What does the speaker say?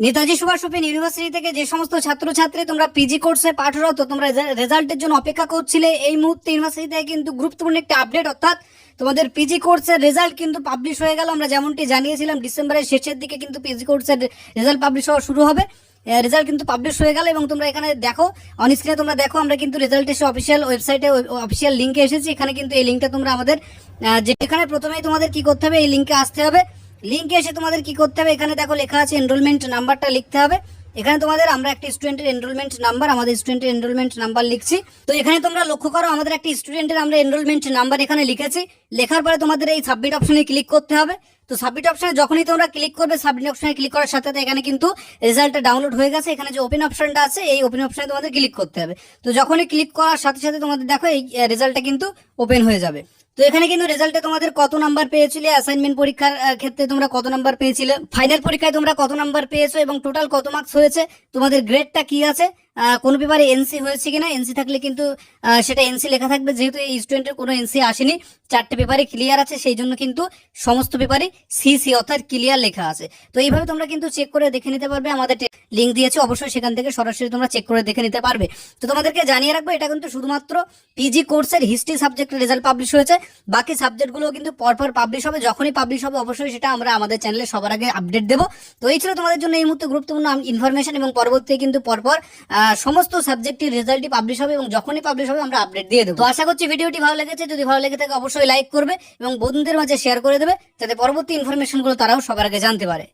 Netaji Subhash open university থেকে যে সমস্ত ছাত্রছাত্রী তোমরা পিজি কোর্সে পাঠরত, তোমরা রেজাল্টের জন্য অপেক্ষা করছিলে, এই মুহূর্তে ইউনিভার্সিটি থেকে কিন্তু গুরুত্বপূর্ণ একটা আপডেট, অর্থাৎ তোমাদের পিজি কোর্সের রেজাল্ট কিন্তু পাবলিশ হয়ে গেল। আমরা যেমনটি জানিয়েছিলাম ডিসেম্বরের শেষের দিকে কিন্তু পিজি কোর্সের রেজাল্ট পাবলিশ হওয়া শুরু হবে। রেজাল্ট কিন্তু পাবলিশ হয়ে গেল এবং তোমরা এখানে দেখো, অন স্ক্রিনে তোমরা দেখো, আমরা কিন্তু রেজাল্ট এসে অফিসিয়াল ওয়েবসাইটে অফিসিয়াল লিঙ্কে এসেছি। এখানে কিন্তু এই লিঙ্কটা তোমরা আমাদের যেখানে প্রথমেই তোমাদের কি করতে হবে, এই লিঙ্কে আসতে হবে। লিঙ্কে এসে তোমাদের কি করতে হবে, এখানে দেখো লেখা আছে এনরোলমেন্ট নাম্বারটা লিখতে হবে। এখানে তোমাদের আমরা একটা স্টুডেন্টের এনরোলমেন্ট নাম্বার, আমাদের স্টুডেন্টের এনরোলমেন্ট নাম্বার লিখছি। তো এখানে তোমরা লক্ষ্য করো, আমাদের একটা স্টুডেন্টের আমরা এনরোলমেন্ট নাম্বার এখানে লিখেছি। লেখার পরে তোমাদের এই সাবমিট অপশনে ক্লিক করতে হবে। তো সাবমিট অপশনে যখনই তোমরা ক্লিক করবে, সাবমিট অপশনে ক্লিক করার সাথে সাথে এখানে কিন্তু রেজাল্টটা ডাউনলোড হয়ে গেছে। এখানে যে ওপেন অপশনটা আছে, এই ওপেন অপশনে তোমাদের ক্লিক করতে হবে। তো যখনই ক্লিক করার সাথে সাথে তোমাদের দেখো এই রেজাল্টটা কিন্তু ওপেন হয়ে যাবে। তো এখানে কিন্তু রেজাল্টে তোমাদের কত নাম্বার পেয়েছিলে, অ্যাসাইনমেন্ট পরীক্ষার ক্ষেত্রে তোমরা কত নাম্বার পেয়েছিলে, ফাইনাল পরীক্ষায় তোমরা কত নাম্বার পেয়েছো এবং টোটাল কত মার্কস হয়েছে, তোমাদের গ্রেডটা কি আছে, কোনো পেপারে এনসি হয়েছে কিনা। এনসি থাকলে কিন্তু সেটা এনসি লেখা থাকবে, যেহেতু এই স্টুডেন্টের কোনো এনসি আসেনি, 4টে পেপারে ক্লিয়ার আছে, সেই জন্য কিন্তু সমস্ত পেপারে সিসি অর্থাৎ ক্লিয়ার লেখা আছে। তো এইভাবে তোমরা কিন্তু চেক করে দেখে নিতে পারবে। আমাদের লিঙ্ক দিয়েছে, অবশ্যই সেখান থেকে সরাসরি তোমরা চেক করে দেখে নিতে পারবে। তো তোমাদেরকে জানিয়ে রাখবো, এটা কিন্তু শুধুমাত্র পিজি কোর্সের হিস্ট্রি সাবজেক্টের রেজাল্ট পাবলিশ হয়েছে। বাকি সাবজেক্টগুলো কিন্তু পরপর পাবলিশ হবে। যখনই পাবলিশ হবে অবশ্যই সেটা আমরা আমাদের চ্যানেলে সবার আগে আপডেট দেবো। তো এই ছিল তোমাদের জন্য এই মুহূর্তে গুরুত্বপূর্ণ ইনফরমেশন, এবং পরবর্তী কিন্তু পরপর সমস্ত সাবজেক্টের রেজাল্টই পাবলিশ হবে এবং যখনই পাবলিশ হবে আমরা আপডেট দিয়ে দেবো। তো আশা করছি ভিডিওটি ভালো লেগেছে। যদি ভালো লেগে থাকে অবশ্যই লাইক করবে এবং বন্ধুদের মাঝে শেয়ার করে দেবে, যাতে পরবর্তী ইনফরমেশনগুলো তারাও সবার আগে জানতে পারে।